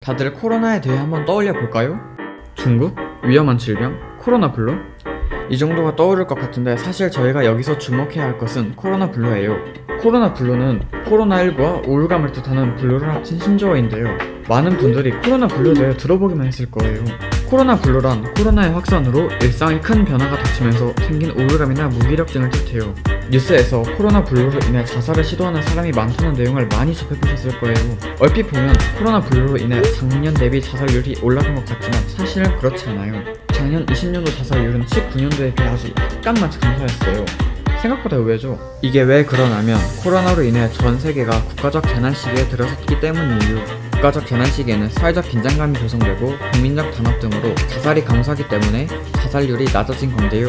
다들 코로나에 대해 한번 떠올려 볼까요? 중국? 위험한 질병? 코로나 블루? 이 정도가 떠오를 것 같은데 사실 저희가 여기서 주목해야 할 것은 코로나 블루예요. 코로나 블루는 코로나19와 우울감을 뜻하는 블루를 합친 신조어인데요. 많은 분들이 코로나 블루에 대해 들어보기만 했을 거예요. 코로나 블루란 코로나의 확산으로 일상에 큰 변화가 닥치면서 생긴 우울감이나 무기력증을 뜻해요. 뉴스에서 코로나 블루로 인해 자살을 시도하는 사람이 많다는 내용을 많이 접해보셨을 거예요. 얼핏 보면 코로나 블루로 인해 작년 대비 자살률이 올라간 것 같지만 사실은 그렇지 않아요. 작년 20년도 자살률은 19년도에 비해 아주 약간만 감소했어요. 생각보다 의외죠. 이게 왜 그러냐면 코로나로 인해 전 세계가 국가적 재난 시기에 들어섰기 때문이에요. 국가적 재난 시기에는 사회적 긴장감이 조성되고 국민적 단합 등으로 자살이 감소하기 때문에 자살률이 낮아진 건데요.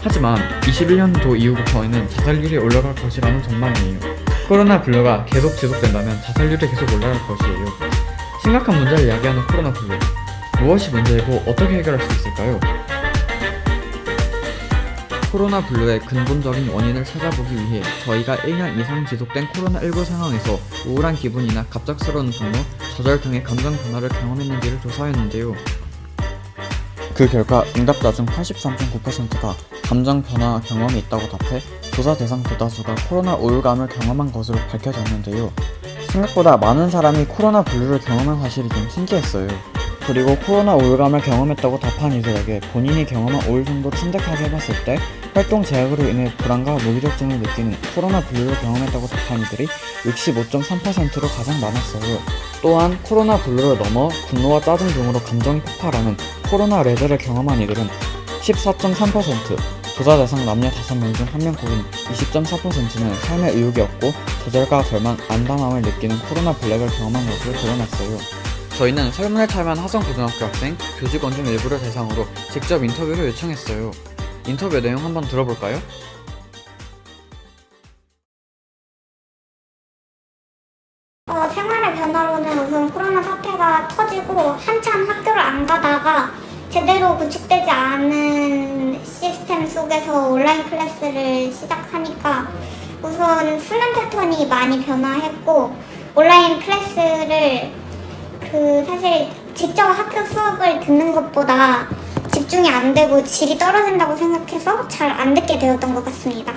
하지만 21년도 이후부터는 자살률이 올라갈 것이라는 전망이에요. 코로나 블루가 계속 지속된다면 자살률이 계속 올라갈 것이에요. 심각한 문제를 야기하는 코로나 블루. 무엇이 문제이고 어떻게 해결할 수 있을까요? 코로나 블루의 근본적인 원인을 찾아보기 위해 저희가 1년 이상 지속된 코로나19 상황에서 우울한 기분이나 갑작스러운 분노, 좌절 등의 감정 변화를 경험했는지를 조사했는데요. 그 결과 응답자 중 83.9%가 감정 변화 경험이 있다고 답해 조사 대상 대다수가 코로나 우울감을 경험한 것으로 밝혀졌는데요. 생각보다 많은 사람이 코로나 블루를 경험한 사실이 좀 신기했어요. 그리고 코로나 우울감을 경험했다고 답한 이들에게 본인이 경험한 우울증도 선택하게 해봤을 때 활동 제약으로 인해 불안과 무기력증을 느끼는 코로나 블루를 경험했다고 답한 이들이 65.3%로 가장 많았어요. 또한 코로나 블루를 넘어 분노와 짜증 등으로 감정이 폭발하는 코로나 레드를 경험한 이들은 14.3%, 조사 대상 남녀 5명 중 1명 꼴인 20.4%는 삶의 의욕이 없고 좌절과 절망, 안담함을 느끼는 코로나 블랙을 경험한 것으로 드러났어요. 저희는 설문을 참여한 하성고등학교 학생, 교직원 중 일부를 대상으로 직접 인터뷰를 요청했어요. 인터뷰 내용 한번 들어볼까요? 생활의 변화로는 우선 코로나 사태가 터지고 한참 학교를 안 가다가 제대로 구축되지 않은 시스템 속에서 온라인 클래스를 시작하니까 우선 수면 패턴이 많이 변화했고 온라인 클래스를 사실 직접 학교 수업을 듣는 것보다 집중이 안 되고 질이 떨어진다고 생각해서 잘 안 듣게 되었던 것 같습니다.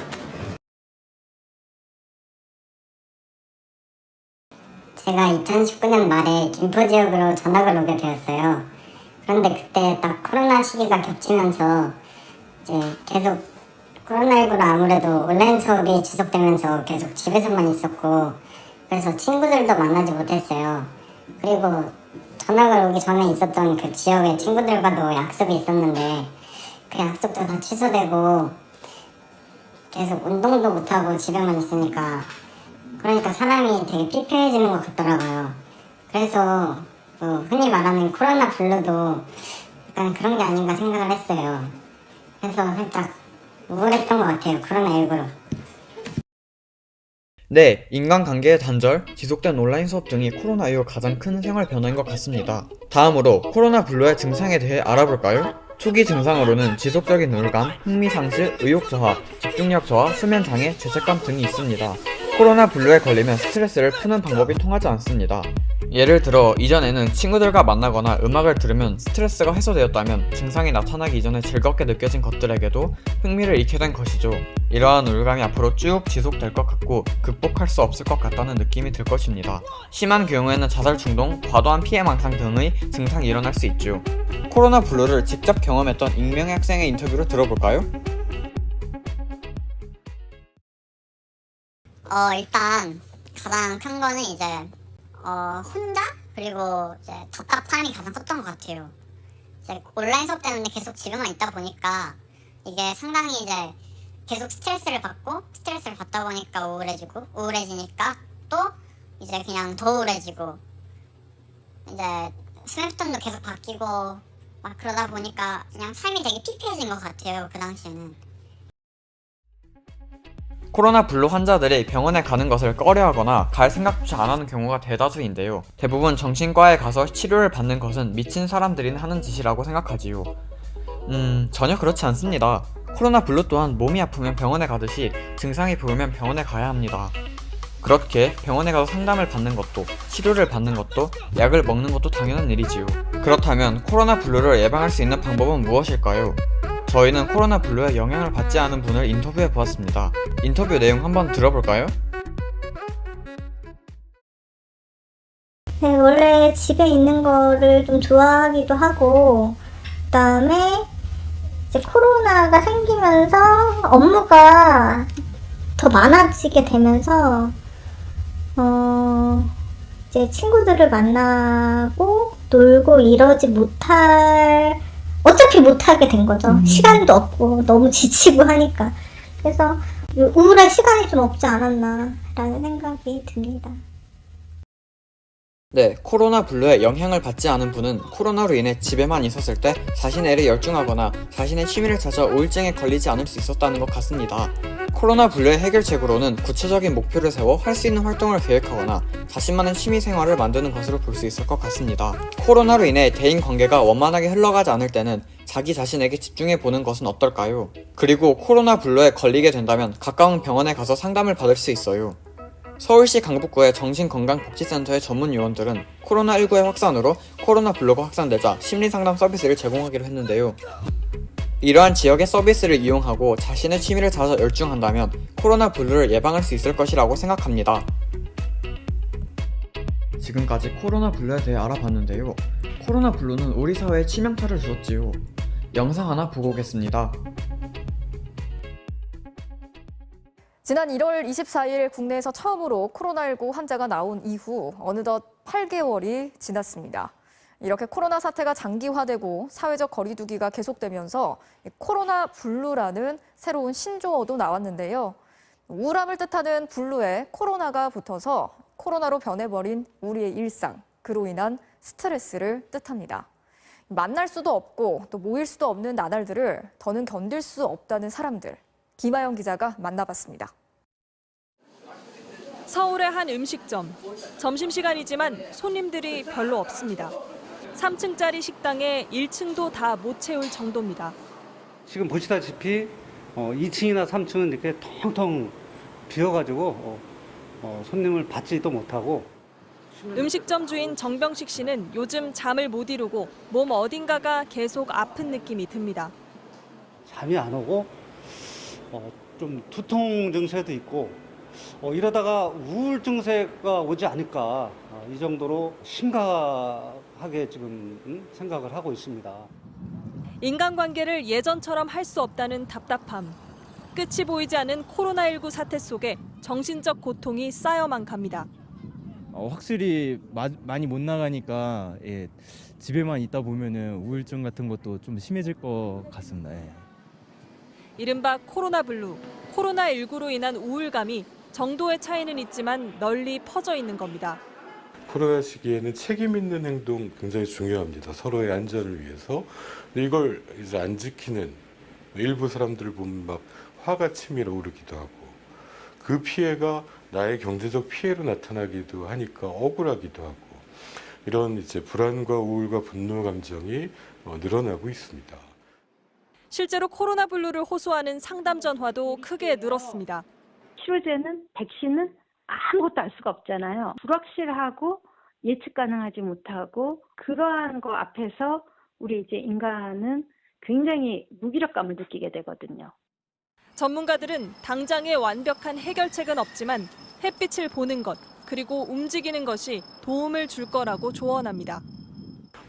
제가 2019년 말에 김포 지역으로 전학을 오게 되었어요. 그런데 그때 딱 코로나 시기가 겹치면서 이제 계속 코로나19로 아무래도 온라인 수업이 지속되면서 계속 집에서만 있었고 그래서 친구들도 만나지 못했어요. 그리고 전학을 오기 전에 있었던 그 지역의 친구들과도 약속이 있었는데 그 약속도 다 취소되고 계속 운동도 못하고 집에만 있으니까 그러니까 사람이 되게 피폐해지는 것 같더라고요. 그래서 흔히 말하는 코로나 블루도 약간 그런 게 아닌가 생각을 했어요. 그래서 살짝 우울했던 것 같아요. 코로나19로. 네, 인간관계의 단절, 지속된 온라인 수업 등이 코로나 이후 가장 큰 생활 변화인 것 같습니다. 다음으로 코로나 블루의 증상에 대해 알아볼까요? 초기 증상으로는 지속적인 우울감, 흥미상실, 의욕 저하, 집중력 저하, 수면 장애, 죄책감 등이 있습니다. 코로나 블루에 걸리면 스트레스를 푸는 방법이 통하지 않습니다. 예를 들어 이전에는 친구들과 만나거나 음악을 들으면 스트레스가 해소되었다면 증상이 나타나기 이전에 즐겁게 느껴진 것들에게도 흥미를 잃게 된 것이죠. 이러한 우울감이 앞으로 쭉 지속될 것 같고 극복할 수 없을 것 같다는 느낌이 들 것입니다. 심한 경우에는 자살 충동, 과도한 피해망상 등의 증상이 일어날 수 있죠. 코로나 블루를 직접 경험했던 익명의 학생의 인터뷰를 들어볼까요? 일단 가장 큰 거는 이제 혼자 그리고 이제 답답함이 가장 컸던 것 같아요. 이제 온라인 수업 때문에 계속 집에만 있다 보니까 이게 상당히 이제 계속 스트레스를 받다 보니까 우울해지니까 또 이제 그냥 더 우울해지고 이제 수면 패턴도 계속 바뀌고 막 그러다 보니까 그냥 삶이 되게 피폐해진 것 같아요. 그 당시에는. 코로나 블루 환자들이 병원에 가는 것을 꺼려하거나 갈 생각조차 안 하는 경우가 대다수인데요. 대부분 정신과에 가서 치료를 받는 것은 미친 사람들이 하는 짓이라고 생각하지요. 전혀 그렇지 않습니다. 코로나 블루 또한 몸이 아프면 병원에 가듯이 증상이 보이면 병원에 가야 합니다. 그렇게 병원에 가서 상담을 받는 것도, 치료를 받는 것도, 약을 먹는 것도 당연한 일이지요. 그렇다면 코로나 블루를 예방할 수 있는 방법은 무엇일까요? 저희는 코로나 블루에 영향을 받지 않은 분을 인터뷰해 보았습니다. 인터뷰 내용 한번 들어볼까요? 네, 원래 집에 있는 거를 좀 좋아하기도 하고, 그다음에 이제 코로나가 생기면서 업무가 더 많아지게 되면서 이제 친구들을 만나고 놀고 이러지 어차피 못하게 된 거죠. 시간도 없고 너무 지치고 하니까. 그래서 우울할 시간이 좀 없지 않았나라는 생각이 듭니다. 네, 코로나 블루에 영향을 받지 않은 분은 코로나로 인해 집에만 있었을 때 자신의 일에 열중하거나 자신의 취미를 찾아 우울증에 걸리지 않을 수 있었다는 것 같습니다. 코로나 블루의 해결책으로는 구체적인 목표를 세워 할 수 있는 활동을 계획하거나 자신만의 취미 생활을 만드는 것으로 볼 수 있을 것 같습니다. 코로나로 인해 대인 관계가 원만하게 흘러가지 않을 때는 자기 자신에게 집중해 보는 것은 어떨까요? 그리고 코로나 블루에 걸리게 된다면 가까운 병원에 가서 상담을 받을 수 있어요. 서울시 강북구의 정신건강복지센터의 전문 요원들은 코로나19의 확산으로 코로나 블루가 확산되자 심리상담 서비스를 제공하기로 했는데요. 이러한 지역의 서비스를 이용하고 자신의 취미를 찾아 열중한다면 코로나 블루를 예방할 수 있을 것이라고 생각합니다. 지금까지 코로나 블루에 대해 알아봤는데요. 코로나 블루는 우리 사회에 치명타를 주었지요. 영상 하나 보고 오겠습니다. 지난 1월 24일 국내에서 처음으로 코로나19 환자가 나온 이후 어느덧 8개월이 지났습니다. 이렇게 코로나 사태가 장기화되고 사회적 거리두기가 계속되면서 코로나 블루라는 새로운 신조어도 나왔는데요. 우울함을 뜻하는 블루에 코로나가 붙어서 코로나로 변해버린 우리의 일상, 그로 인한 스트레스를 뜻합니다. 만날 수도 없고 또 모일 수도 없는 나날들을 더는 견딜 수 없다는 사람들. 김아영 기자가 만나봤습니다. 서울의 한 음식점. 점심시간이지만 손님들이 별로 없습니다. 3층짜리 식당에 1층도 다 못 채울 정도입니다. 지금 보시다시피 2층이나 3층은 이렇게 텅텅 비어가지고 손님을 받지도 못하고. 음식점 주인 정병식 씨는 요즘 잠을 못 이루고 몸 어딘가가 계속 아픈 느낌이 듭니다. 잠이 안 오고 좀 두통 증세도 있고 이러다가 우울 증세가 오지 않을까 이 정도로 심각하게 지금 생각을 하고 있습니다. 인간관계를 예전처럼 할 수 없다는 답답함. 끝이 보이지 않은 코로나19 사태 속에 정신적 고통이 쌓여만 갑니다. 확실히 많이 못 나가니까 집에만 있다 보면은 우울증 같은 것도 좀 심해질 것 같습니다. 이른바 코로나 블루, 코로나19로 인한 우울감이 정도의 차이는 있지만 널리 퍼져 있는 겁니다. 코로나 시기에는 책임 있는 행동 굉장히 중요합니다. 서로의 안전을 위해서. 근데 이걸 이제 안 지키는 일부 사람들을 보면 막 화가 치밀어 오르기도 하고 그 피해가 나의 경제적 피해로 나타나기도 하니까 억울하기도 하고 이런 이제 불안과 우울과 분노 감정이 늘어나고 있습니다. 실제로 코로나 블루를 호소하는 상담 전화도 크게 늘었습니다. 치료제는 백신은 아무것도 알 수가 없잖아요. 불확실하고 예측 가능하지 못하고 그러한 거 앞에서 우리 이제 인간은 굉장히 무기력감을 느끼게 되거든요. 전문가들은 당장의 완벽한 해결책은 없지만 햇빛을 보는 것 그리고 움직이는 것이 도움을 줄 거라고 조언합니다.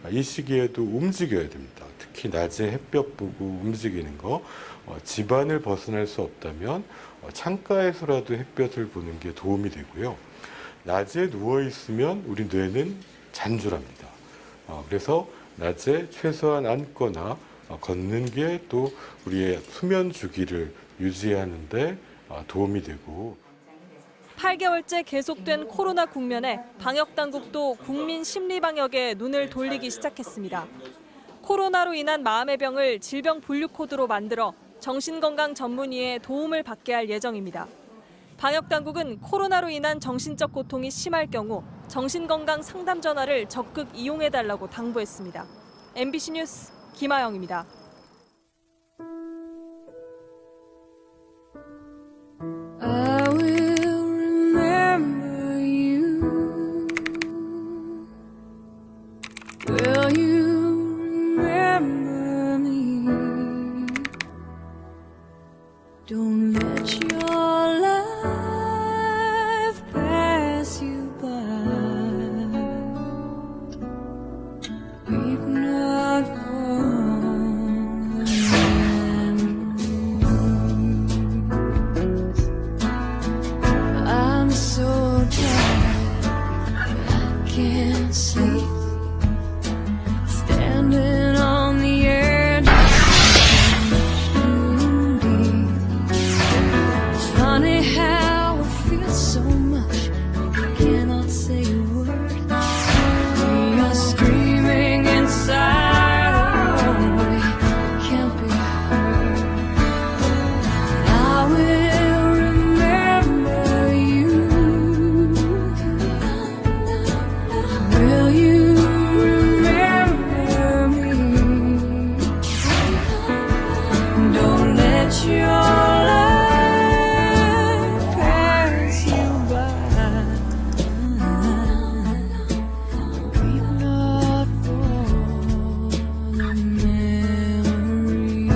이 시기에도 움직여야 됩니다. 특히 낮에 햇볕 보고 움직이는 거. 집안을 벗어날 수 없다면 창가에서라도 햇볕을 보는 게 도움이 되고요. 낮에 누워 있으면 우리 뇌는 잔줄합니다. 그래서 낮에 최소한 앉거나 걷는 게 또 우리의 수면 주기를 유지하는 데 도움이 되고 8개월째 계속된 코로나 국면에 방역당국도 국민 심리방역에 눈을 돌리기 시작했습니다. 코로나로 인한 마음의 병을 질병 분류 코드로 만들어 정신건강 전문의의 도움을 받게 할 예정입니다. 방역당국은 코로나로 인한 정신적 고통이 심할 경우 정신건강 상담 전화를 적극 이용해달라고 당부했습니다. MBC 뉴스 김아영입니다. I will remember your life pass you by. Weep not for the memories. I'm so tired, I can't sleep. Standing on the edge of too deep. It's funny how I feel so much, I cannot say a word. We are screaming inside, oh, we can't be heard. And I will remember you. Will you remember me? Don't let your life pass you by. Weep not for the memories.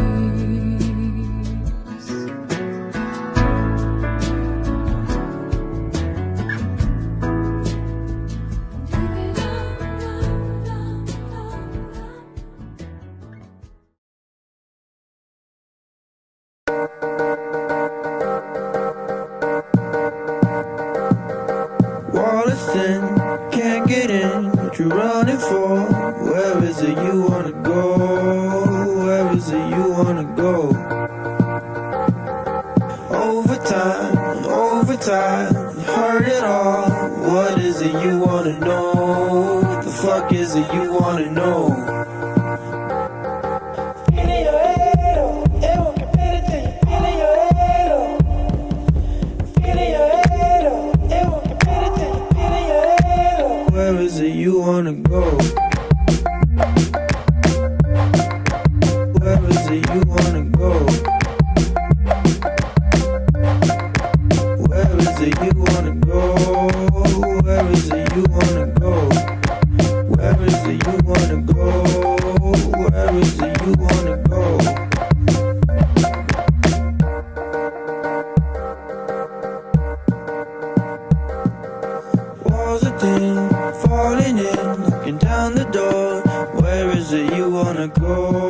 Wall is thin, can't get in. What you running for? Where is it you wanna go? Where is it you wanna go? Overtime, you heard it all. What is it you wanna know? What the fuck is it you wanna know? Feeling your head, oh, it won't get better till you feeling your head, oh. Feeling your head, oh, it won't get better till you feeling your head, oh. Where is it you wanna go? Where is it you wanna go? Where is it you wanna go? Where is it you wanna go? Where is it you wanna go? Where is it you wanna go? Walls are thin, falling in, looking down the door. Where is it you wanna go?